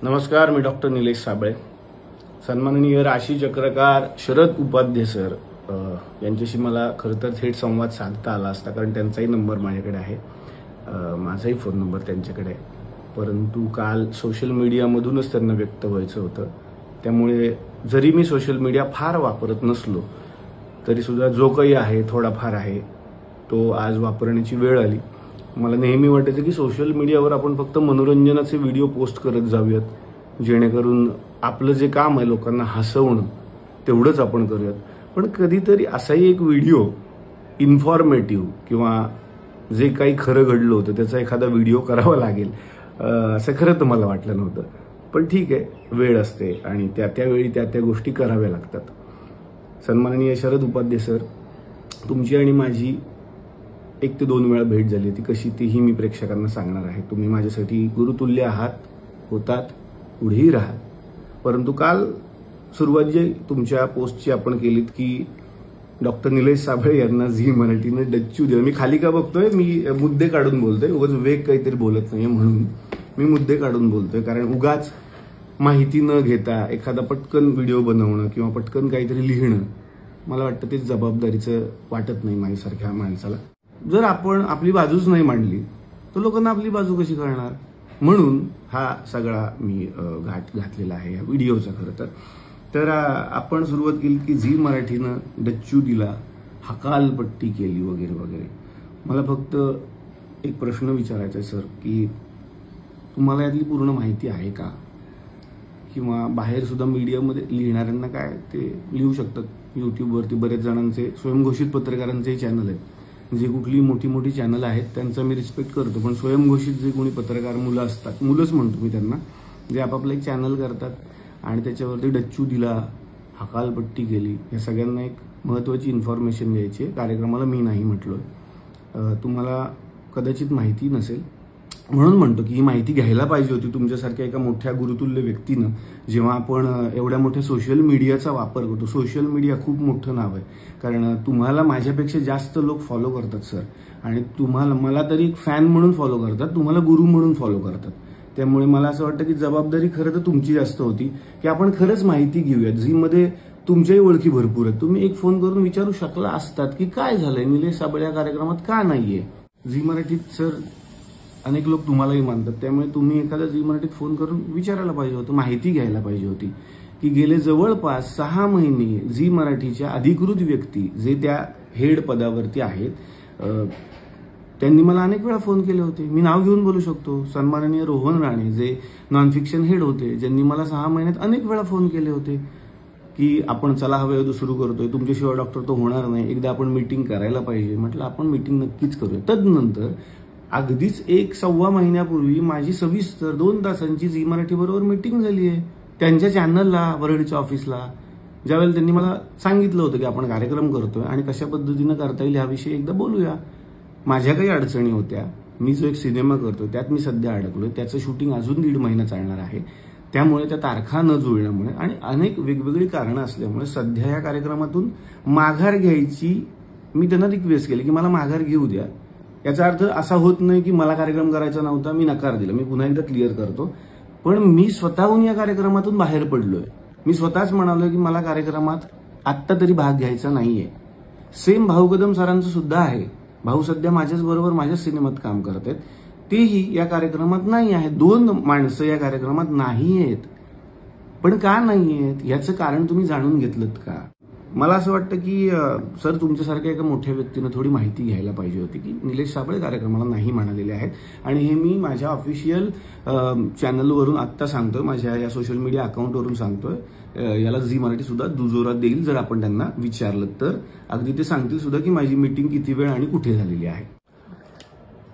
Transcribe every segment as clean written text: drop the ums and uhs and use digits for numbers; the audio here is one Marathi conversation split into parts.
नमस्कार, मी डॉक्टर निलेश साबळे. सन्माननीय राशी चक्रकार शरद उपाध्ये सर यांच्याशी मला खरं तर थेट संवाद साधता आला असता, कारण त्यांचाही नंबर माझ्याकडे आहे, माझाही फोन नंबर त्यांच्याकडे आहे. परंतु काल सोशल मीडियामधूनच त्यांना व्यक्त व्हायचं होतं. त्यामुळे जरी मी सोशल मीडिया फार वापरत नसलो तरीसुद्धा जो काही आहे थोडाफार आहे तो आज वापरण्याची वेळ आली. मला नेहमी वाटायचं की सोशल मीडियावर आपण फक्त मनोरंजनाचे व्हिडिओ पोस्ट करत जाऊयात, जेणेकरून आपलं जे काम आहे लोकांना हसवणं तेवढंच आपण करूयात. पण कधीतरी असाही एक व्हिडिओ इन्फॉर्मेटिव्ह किंवा जे काही खरं घडलं होतं त्याचा एखादा व्हिडिओ करावा लागेल असं खरं तर मला वाटलं नव्हतं. पण ठीक आहे, वेळ असते आणि त्यावेळी त्या गोष्टी कराव्या लागतात. सन्माननीय शरद उपाध्ये सर, तुमची आणि माझी 1 ते 2 वेळा भेट झाली होती. कशी तीही मी प्रेक्षकांना सांगणार आहे. तुम्ही माझ्यासाठी गुरुतुल्य आहात, होतात, पुढेही राहाल. परंतु काल सुरुवात जी तुमच्या पोस्टची आपण केलीत की डॉक्टर निलेश साबळे यांना झी मराठीनं डच्चू दिलं. मी खाली का बघतोय, मी मुद्दे काढून बोलतोय, उगाच वेग काहीतरी बोलत नाहीये म्हणून मी मुद्दे काढून बोलतोय. कारण उगाच माहिती न घेता एखादा पटकन व्हिडिओ बनवणं किंवा पटकन काहीतरी लिहिणं मला वाटतं ते जबाबदारीचं वाटत नाही माझ्यासारख्या माणसाला. जर आपण आपली बाजूच नाही मांडली तर लोकांना आपली बाजू कशी कळणार, म्हणून हा सगळा मी घाट घातलेला आहे या व्हिडिओचा. खरं तर आपण सुरुवात केली की झी मराठीनं डच्चू दिला, हकालपट्टी केली वगैरे वगैरे. मला फक्त एक प्रश्न विचारायचा आहे सर, की तुम्हाला यातली पूर्ण माहिती आहे का? किंवा बाहेर सुद्धा मीडियामध्ये लिहिणाऱ्यांना काय ते लिहू शकतात. यूट्यूबवरती बरेच जणांचे स्वयंघोषित पत्रकारांचे चॅनल आहेत. जे कुठली मोठी मोठी चॅनल आहेत त्यांचा मी रिस्पेक्ट करतो, पण स्वयंघोषित जे कोणी पत्रकार मुलं असतात, मुलंच म्हणतो मी त्यांना, जे आपापलं एक चॅनल करतात आणि त्याच्यावरती डच्चू दिला, हकालपट्टी केली, या सगळ्यांना एक महत्त्वाची इन्फॉर्मेशन द्यायची आहे. कार्यक्रमाला मी नाही म्हटलोय. तुम्हाला कदाचित माहिती नसेल म्हणून म्हणतो की ही माहिती घ्यायला पाहिजे होती तुमच्यासारख्या एका मोठ्या गुरुतुल्य व्यक्तीनं. जेव्हा आपण एवढ्या मोठ्या सोशल मीडियाचा वापर करतो, सोशल मीडिया खूप मोठं नाव आहे, कारण तुम्हाला माझ्यापेक्षा जास्त लोक फॉलो करतात सर, आणि तुम्हाला मला तरी एक फॅन म्हणून फॉलो करतात, तुम्हाला गुरु म्हणून फॉलो करतात. त्यामुळे मला असं वाटतं की जबाबदारी खरं तर तुमची जास्त होती की आपण खरंच माहिती घेऊयात. झीमध्ये तुमच्याही ओळखी भरपूर आहेत. तुम्ही एक फोन करून विचारू शकला असतात की काय झालंय, निलेश साबळे या कार्यक्रमात का नाहीये. झी मराठीत सर अनेक लोक तुम्हालाही मानतात, त्यामुळे तुम्ही एखादा झी मराठीत फोन करून विचारायला पाहिजे होतं, माहिती घ्यायला पाहिजे होती की गेले जवळपास 6 महिने झी मराठीच्या अधिकृत व्यक्ती जे त्या हेड पदावरती आहेत त्यांनी मला अनेक वेळा फोन केले होते. मी नाव घेऊन बोलू शकतो. सन्माननीय रोहन राणे जे नॉन फिक्शन हेड होते, ज्यांनी मला 6 महिन्यात अनेक वेळा फोन केले होते की आपण चला हवे सुरू करतोय, तुमच्याशिवाय डॉक्टर तो होणार नाही, एकदा आपण मीटिंग करायला पाहिजे. म्हटलं आपण मीटिंग नक्कीच करूया. तदनंतर अगदीच 1-1.25 महिन्यापूर्वी माझी सविस्तर 2 तासांची झी मराठी बरोबर मीटिंग झाली आहे त्यांच्या चॅनलला, वरळीच्या ऑफिसला. ज्यावेळेला त्यांनी मला सांगितलं होतं की आपण कार्यक्रम करतोय आणि कशा पद्धतीनं करता येईल याविषयी एकदा बोलूया. माझ्या काही अडचणी होत्या. मी जो एक सिनेमा करतोय त्यात मी सध्या अडकलोय, त्याचं शूटिंग अजून 1.5 महिना चालणार आहे. त्यामुळे त्या तारखा न जुळल्यामुळे आणि अनेक वेगवेगळी कारणं असल्यामुळे सध्या या कार्यक्रमातून माघार घ्यायची मी त्यांना रिक्वेस्ट केली की मला माघार घेऊ द्या. याचा अर्थ असा होत नाही की मला कार्यक्रम करायचा नव्हता, मी नकार दिला. मी पुन्हा एकदा क्लिअर करतो, पण मी स्वतःहून या कार्यक्रमातून बाहेर पडलोय. मी स्वतःच म्हणालोय की मला कार्यक्रमात आत्ता तरी भाग घ्यायचा नाहीये. सेम भाऊ कदम सरांचं सुद्धा आहे. भाऊ सध्या माझ्याच बरोबर माझ्या सिनेमात काम करत आहेत, तेही या कार्यक्रमात नाही आहेत. 2 माणसं या कार्यक्रमात नाही आहेत. पण का नाही आहेत याचं कारण तुम्ही जाणून घेतलं का? मला असं वाटतं की सर तुमच्यासारख्या एका मोठ्या व्यक्तीनं थोडी माहिती घ्यायला पाहिजे होती की निलेश साबळे कार्यक्रमाला नाही म्हणालेले आहेत. आणि हे मी माझ्या ऑफिशियल चॅनलवरून आत्ता सांगतोय, माझ्या या सोशल मीडिया अकाउंटवरून सांगतोय. याला झी मराठी सुद्धा दुजोरा देईल जर आपण त्यांना विचारलं तर. अगदी ते सांगतील सुद्धा की माझी मीटिंग किती वेळ आणि कुठे झालेली आहे.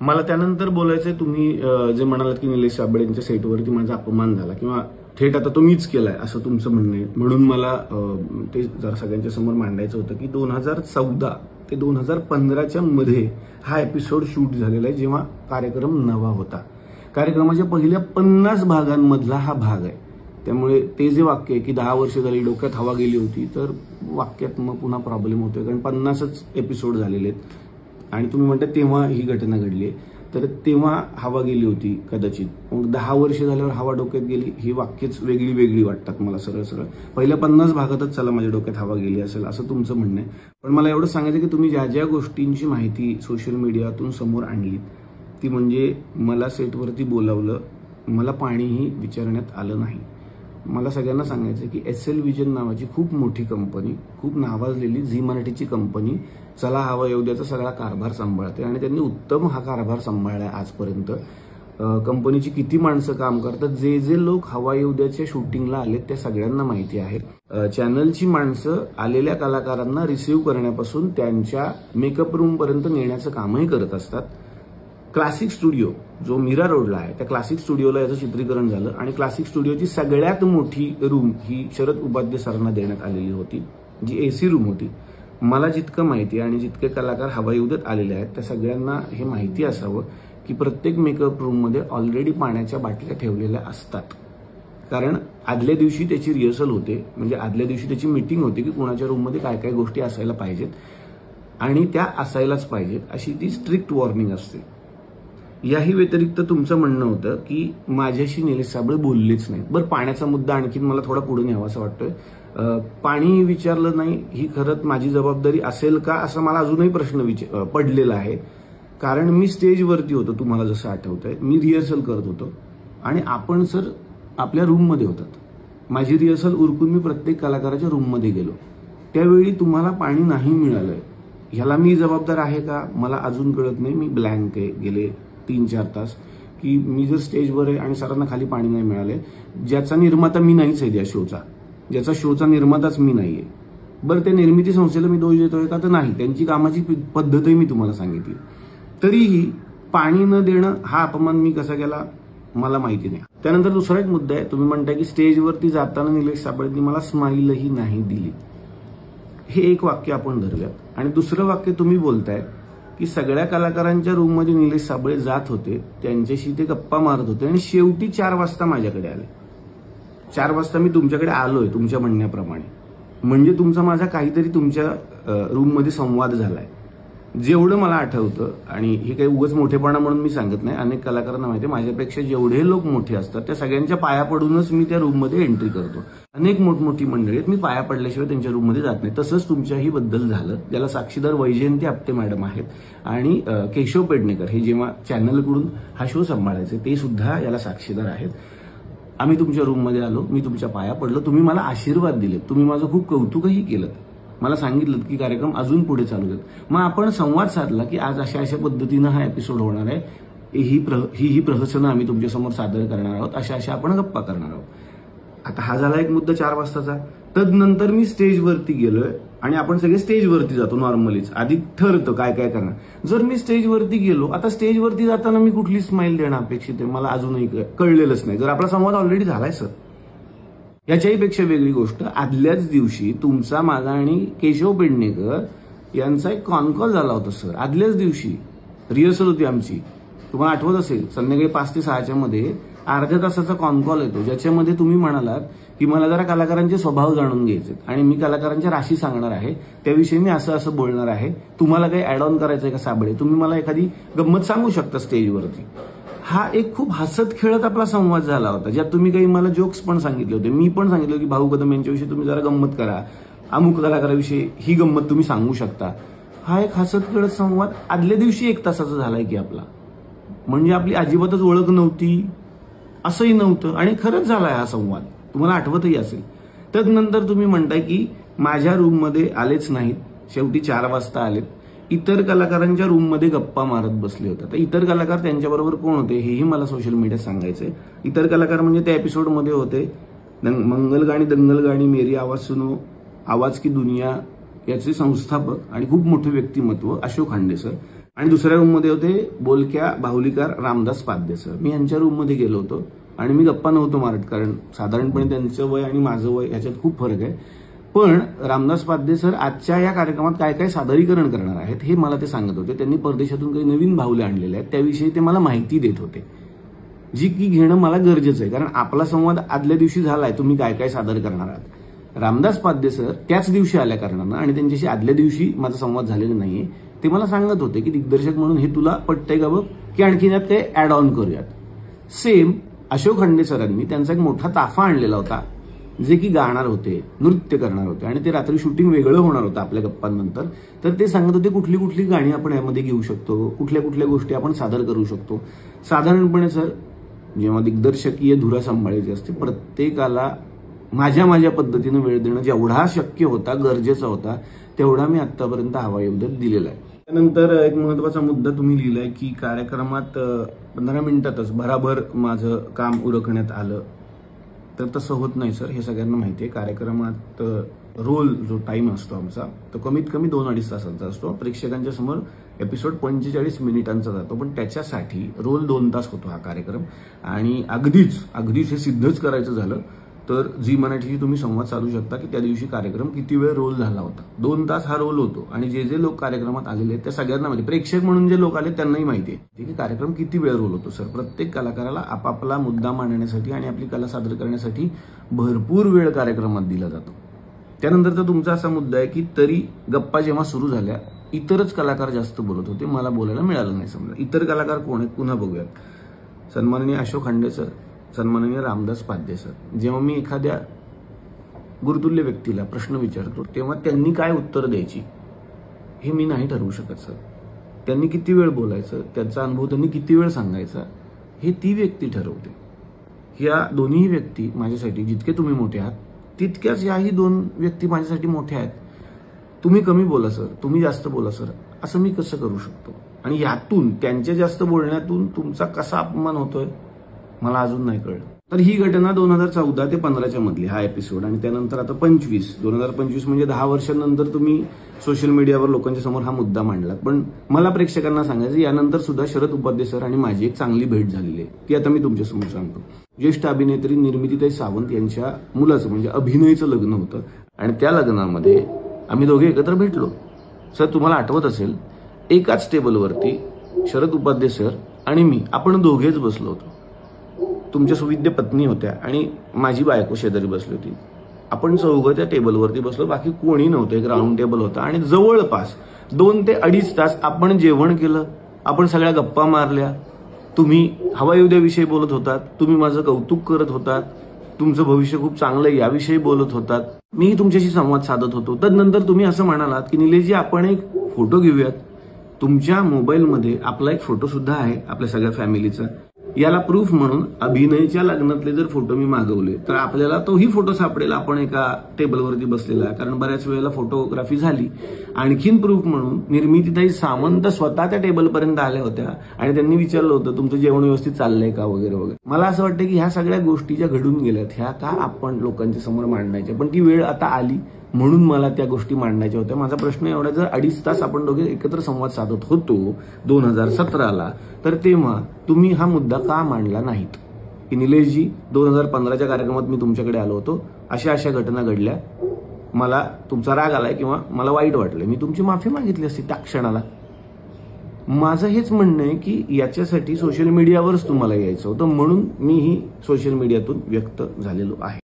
मला त्यानंतर बोलायचंय, तुम्ही जे म्हणालात की निलेश साबळे यांच्या सेटवरती माझा अपमान झाला किंवा थेट आता तो मीच केलाय असं तुमचं म्हणणं आहे, म्हणून मला ते जरा सगळ्यांच्या समोर मांडायचं होतं की 2014 ते 2015च्या मध्ये हा एपिसोड शूट झालेला आहे, जेव्हा कार्यक्रम नवा होता. कार्यक्रमाच्या पहिल्या 50 भागांमधला हा भाग आहे. त्यामुळे ते जे वाक्य आहे की 10 वर्ष झाली डोक्यात हवा गेली होती, तर वाक्यात मग पुन्हा प्रॉब्लेम होतोय, कारण 50च एपिसोड झालेले आहेत आणि तुम्ही म्हणता तेव्हा ही घटना घडली आहे. तर तेव्हा हवा गेली होती कदाचित. मग 10 वर्ष झाल्यावर हवा डोक्यात गेली, ही वाक्यच वेगळी वेगळी वाटतात मला सरळ सरळ. पहिल्या 50 भागातच चला माझ्या डोक्यात हवा गेली असेल असं तुमचं म्हणणं आहे. पण मला एवढं सांगायचं की तुम्ही ज्या ज्या गोष्टींची माहिती सोशल मीडियातून समोर आणली ती म्हणजे मला सेटवरती बोलावलं, मला पाणीही विचारण्यात आलं नाही. मला सगळ्यांना सांगायचं की SL विजन नावाची खूप मोठी कंपनी, खूप नावाजलेली झी मराठीची कंपनी चला हवा येऊ द्याचा सगळा कारभार सांभाळते आणि त्यांनी उत्तम हा कारभार सांभाळलाय आजपर्यंत. कंपनीची किती माणसं काम करतात, जे जे लोक हवा येऊ द्याच्या शूटिंगला आलेत त्या सगळ्यांना माहिती आहे. चॅनलची माणसं आलेल्या कलाकारांना रिसीव्ह करण्यापासून त्यांच्या मेकअप रूम पर्यंत नेण्याचं कामही करत असतात. क्लासिक स्टुडिओ जो मीरा रोडला आहे त्या क्लासिक स्टुडिओला याचं चित्रीकरण झालं आणि क्लासिक स्टुडिओची सगळ्यात मोठी रूम ही शरद उपाध्ये सरांना देण्यात आलेली होती, जी AC रूम होती. मला जितकं माहिती आणि जितके कलाकार हवा येऊ देत आलेले आहेत त्या सगळ्यांना हे माहिती असावं की प्रत्येक मेकअप रूममध्ये ऑलरेडी पाण्याच्या बाटल्या ठेवलेल्या असतात. कारण आदल्या दिवशी त्याची रिहर्सल होते, म्हणजे आदल्या दिवशी त्याची मीटिंग होते की कोणाच्या रूममध्ये काय काय गोष्टी असायला पाहिजेत आणि त्या असायलाच पाहिजेत अशी ती स्ट्रिक्ट वॉर्निंग असते. याही व्यतिरिक्त तुमचं म्हणणं होतं की माझ्याशी निलेश साबळे बोललेच नाहीत. बरं, पाण्याचा मुद्दा आणखीन मला थोडा पुढे न्यावा असं वाटतोय. पाणी विचारलं नाही ही खरंच माझी जबाबदारी असेल का असं मला अजूनही प्रश्न पडलेला आहे. कारण मी स्टेजवरती होतो, तुम्हाला जसं आठवतंय मी रिहर्सल करत होतो आणि आपण सर आपल्या रूममध्ये होतात. माझी रिहर्सल उरकून मी प्रत्येक कलाकाराच्या रूममध्ये गेलो, त्यावेळी तुम्हाला पाणी नाही मिळालंय. ह्याला मी जबाबदार आहे का मला अजून कळत नाही. मी ब्लँक आहे गेले 3-4 तास की मी जर स्टेजवर आहे आणि सरांना खाली पाणी नाही मिळालंय, ज्याचा निर्माता मी नाहीच आहे, त्या शोचा ज्याचा शोचा निर्माताच मी नाहीये. बरं, त्या निर्मिती संस्थेला मी दोष देतोय का तर नाही, त्यांची कामाची पद्धतही मी तुम्हाला सांगितली. तरीही पाणी न देणं हा अपमान मी कसा केला मला माहिती नाही. त्यानंतर दुसरा एक मुद्दा आहे, तुम्ही म्हणताय की स्टेजवरती जाताना निलेश साबळेंनी मला स्माईलही नाही दिली. हे एक वाक्य आपण धरूयात. आणि दुसरं वाक्य तुम्ही बोलताय की सगळ्या कलाकारांच्या रूममध्ये निलेश साबळे जात होते, त्यांच्याशी ते गप्पा मारत होते आणि शेवटी 4 वाजता माझ्याकडे आले. 4 वाजता मी तुमच्याकडे आलोय तुमच्या म्हणण्याप्रमाणे, म्हणजे तुमचा माझा काहीतरी तुमच्या रूममध्ये संवाद झालाय. जेवढं मला आठवतं, आणि हे काही उगाच मोठेपणा म्हणून मी सांगत नाही, अनेक कलाकारांना माहिती आहे माझ्यापेक्षा जेवढे लोक मोठे असतात त्या सगळ्यांच्या पाया पडूनच मी त्या रूममध्ये एंट्री करतो. अनेक मोठमोठी मंडळी आहेत, मी पाया पडल्याशिवाय त्यांच्या रूममध्ये जात नाही. तसंच तुमच्याही बद्दल झालं. ज्याला साक्षीदार वैजयंती आपटे मॅडम आहेत आणि केशव पेडणेकर हे जेव्हा चॅनलकडून हा शो सांभाळायचे ते सुद्धा याला साक्षीदार आहेत. आम्ही तुमच्या रूममध्ये आलो, मी तुमच्या पाया पडलो, तुम्ही मला आशीर्वाद दिले, तुम्ही माझं खूप कौतुकही केलं, मला सांगितलं की कार्यक्रम अजून पुढे चालू आहेत. मग आपण संवाद साधला की आज अशा अशा पद्धतीनं हा एपिसोड होणार आहे, ही प्रहसनं आम्ही तुमच्यासमोर सादर करणार आहोत, अशा अशा आपण गप्पा करणार आहोत. आता हा झाला एक मुद्दा 4 वाजताचा. तदनंतर मी स्टेजवरती गेलोय आणि आपण सगळे स्टेजवरती जातो नॉर्मलीच, आधी ठरतं काय काय करणार. जर मी स्टेजवरती गेलो, आता स्टेजवरती जाताना मी कुठली स्माईल देणं अपेक्षित आहे मला अजूनही कळलेलंच नाही, जर आपला संवाद ऑलरेडी झालाय सर. याच्याही पेक्षा वेगळी गोष्ट, आदल्याच दिवशी तुमचा माझा आणि केशव पेडणेकर यांचा एक कॉल झाला होता सर. आदल्याच दिवशी रिहर्सल होती आमची, तुम्हाला आठवत असेल, संध्याकाळी 5 ते 6च्या मध्ये अर्ध्या तासाचा कॉल येतो, ज्याच्यामध्ये तुम्ही म्हणालात की मला जरा कलाकारांचे स्वभाव जाणून घ्यायचे आणि मी कलाकारांच्या राशी सांगणार आहे, त्याविषयी मी असं असं बोलणार आहे, तुम्हाला काही ऍड ऑन करायचंय का साबळे, तुम्ही मला एखादी गंमत सांगू शकता स्टेजवरती. हा एक खूप हसत खेळत आपला संवाद झाला होता, ज्यात तुम्ही काही मला जोक्स पण सांगितले होते. मी पण सांगितलं की भाऊ कदम यांच्याविषयी तुम्ही जरा गंमत करा, अमुक कलाकाराविषयी ही गंमत तुम्ही सांगू शकता. हा एक हसत खेळत संवाद आदल्या दिवशी 1 तासाचा झालाय की आपला, म्हणजे आपली अजिबातच ओळख नव्हती असंही नव्हतं आणि खरंच झालाय हा संवाद, तुम्हाला आठवतही असेल. तदनंतर तुम्ही म्हणताय की माझ्या रूममध्ये आलेच नाहीत, शेवटी 4 वाजता आलेत, इतर कलाकारांच्या रूममध्ये गप्पा मारत बसले होते. तर इतर कलाकार त्यांच्याबरोबर कोण होते हेही मला सोशल मीडियात सांगायचंय. इतर कलाकार म्हणजे त्या एपिसोडमध्ये होते मंगल गाणी दंगल गाणी मेरी आवाज सुनो, आवाज की दुनिया याचे संस्थापक आणि खूप मोठे व्यक्तिमत्व अशोक खांडे सर, आणि दुसऱ्या रूममध्ये होते बोलक्या बाहुलीकार रामदास पाध्ये सर. मी यांच्या रूममध्ये गेलो होतो आणि मी गप्पा नव्हतो मारत, कारण साधारणपणे त्यांचं वय आणि माझं वय ह्याच्यात खूप फरक आहे. पण रामदास पाध्ये सर आजच्या या कार्यक्रमात काय काय सादरीकरण करणार आहेत हे मला ते सांगत होते. त्यांनी परदेशातून काही नवीन बाहुले आणलेले आहेत, त्याविषयी ते मला माहिती देत होते, जी की घेणं मला गरजेचं आहे, कारण आपला संवाद आदल्या दिवशी झालाय, तुम्ही काय काय सादर करणार आहात. रामदास पाध्ये सर त्याच दिवशी आल्या कारणानं आणि त्यांच्याशी आदल्या दिवशी माझा संवाद झालेला नाहीये, ते मला सांगत होते की दिग्दर्शक म्हणून हे तुला पटतंय का बघ, की आणखीन यात ते ऍड ऑन करूयात. सेम अशोक खंडे सरांनी त्यांचा एक मोठा ताफा आणलेला होता, जे की गाणार होते, नृत्य करणार होते आणि ते रात्री शूटिंग वेगळं होणार होतं आपल्या गप्पांनंतर. तर ते सांगत होते कुठली कुठली गाणी आपण यामध्ये घेऊ शकतो, कुठल्या कुठल्या गोष्टी आपण सादर करू शकतो. साधारणपणे सर जेव्हा दिग्दर्शकीय धुरा सांभाळायची असते, प्रत्येकाला माझ्या पद्धतीनं वेळ देणं जेवढा शक्य होता, गरजेचा होता, तेवढा मी आतापर्यंत हवायोद्यात दिलेला आहे. त्यानंतर एक महत्वाचा मुद्दा तुम्ही लिहिलाय की कार्यक्रमात 15 मिनिटातच भराभर माझं काम उरकण्यात आलं. तर तसं होत नाही सर, हे सगळ्यांना माहिती आहे. कार्यक्रमात रोल जो टाइम असतो आमचा तो कमीत कमी 2-2.5 तासांचा असतो. प्रेक्षकांच्या समोर एपिसोड 45 मिनिटांचा जातो, पण त्याच्यासाठी रोल 2 तास होतो हा कार्यक्रम. आणि अगदीच हे सिद्धच करायचं झालं तर झी मराठीशी तुम्ही संवाद साधू शकता की त्या दिवशी कार्यक्रम किती वेळ रोल झाला होता. 2 तास हा रोल होतो. आणि जे लोक कार्यक्रमात आलेले आहेत त्या सगळ्यांना माहिती, प्रेक्षक म्हणून जे लोक आले त्यांनाही माहिती आहे की कार्यक्रम किती वेळ रोल होतो. सर प्रत्येक कलाकाराला आपापला मुद्दा मांडण्यासाठी आणि आपली कला सादर करण्यासाठी भरपूर वेळ कार्यक्रमात दिला जातो. त्यानंतरचा तुमचा असा मुद्दा आहे की तरी गप्पा जेव्हा सुरू झाल्या इतरच कलाकार जास्त बोलत होते, मला बोलायला मिळालं नाही. समजा इतर कलाकार कोण आहेत पुन्हा बघूयात. सन्माननीय अशोक खंडे सर, सन्माननीय रामदास पाध्ये सर. जेव्हा मी एखाद्या गुरुतुल्य व्यक्तीला प्रश्न विचारतो तेव्हा त्यांनी काय उत्तर द्यायची हे मी नाही ठरवू शकत सर. त्यांनी किती वेळ बोलायचं, त्याचा अनुभव त्यांनी किती वेळ सांगायचा हे ती व्यक्ती ठरवते. ह्या दोन्ही व्यक्ती माझ्यासाठी जितके तुम्ही मोठे आहात तितक्याच याही 2 व्यक्ती माझ्यासाठी मोठ्या आहेत. तुम्ही कमी बोला सर, तुम्ही जास्त बोला सर, असं मी कसं करू शकतो? आणि यातून त्यांच्या जास्त बोलण्यातून तुमचा कसा अपमान होतोय मला अजून नाही कळलं. तर ही घटना 2014 ते 15च्या मधली हा एपिसोड. आणि त्यानंतर आता 2025 म्हणजे 10 वर्षांनंतर तुम्ही सोशल मीडियावर लोकांच्या समोर हा मुद्दा मांडलात. पण मला प्रेक्षकांना सांगायचं यानंतर सुद्धा शरद उपाध्ये सर आणि माझी एक चांगली भेट झालेली आहे, ती आता मी तुमच्यासमोर सांगतो. ज्येष्ठ अभिनेत्री निर्मितीताई सावंत यांच्या मुलाचं म्हणजे अभिनयचं लग्न होतं आणि त्या लग्नामध्ये आम्ही दोघे एकत्र भेटलो. सर तुम्हाला आठवत असेल एकाच टेबलवरती शरद उपाध्ये सर आणि मी आपण दोघेच बसलो होतो. तुमच्या सुविद्य पत्नी होत्या आणि माझी बायको शेजारी बसली होती. आपण चौघं त्या टेबलवरती बसलो, बाकी कोणी नव्हतं. एक राऊंड टेबल होता आणि जवळपास 2 ते 2.5 तास आपण जेवण केलं, आपण सगळ्या गप्पा मारल्या. तुम्ही हवायोद्याविषयी बोलत होतात, तुम्ही माझं कौतुक करत होतात, तुमचं भविष्य खूप चांगलं आहे याविषयी बोलत होतात, मीही तुमच्याशी संवाद साधत होतो. तदनंतर तुम्ही असं म्हणालात की निलेशजी आपण एक फोटो घेऊयात. तुमच्या मोबाईलमध्ये आपला एक फोटो सुद्धा आहे आपल्या सगळ्या फॅमिलीचा. याला प्रूफ म्हणून अभिनयच्या लग्नातले जर फोटो मी मागवले तर आपल्याला तोही फोटो सापडेल आपण एका टेबलवरती बसलेला, कारण बऱ्याच वेळेला फोटोग्राफी झाली. आणखीन प्रूफ म्हणून निर्मितीताई सावंत स्वतः त्या टेबलपर्यंत आल्या होत्या आणि त्यांनी विचारलं होतं तुमचं जेवण व्यवस्थित चाललंय का वगैरे वगैरे. मला असं वाटतं की ह्या सगळ्या गोष्टी ज्या घडून गेल्यात ह्या का आपण लोकांच्या समोर मांडायच्या, पण ती वेळ आता आली म्हणून मला त्या गोष्टी मांडायच्या होत्या. माझा प्रश्न एवढा, जर 2.5 तास आपण दोघे एकत्र संवाद साधत होतो 2017ला, तर तेव्हा तुम्ही हा मुद्दा का मांडला नाहीत की निलेशजी 2015च्या कार्यक्रमात मी तुमच्याकडे आलो होतो, अशा घटना घडल्या, मला तुमचा राग आलाय किंवा मला वाईट वाटलं, मी तुमची माफी मागितली असती त्या क्षणाला. माझं हेच म्हणणं आहे की याच्यासाठी सोशल मीडियावरच तुम्हाला यायचं होतं, म्हणून मीही सोशल मीडियातून व्यक्त झालेलो आहे.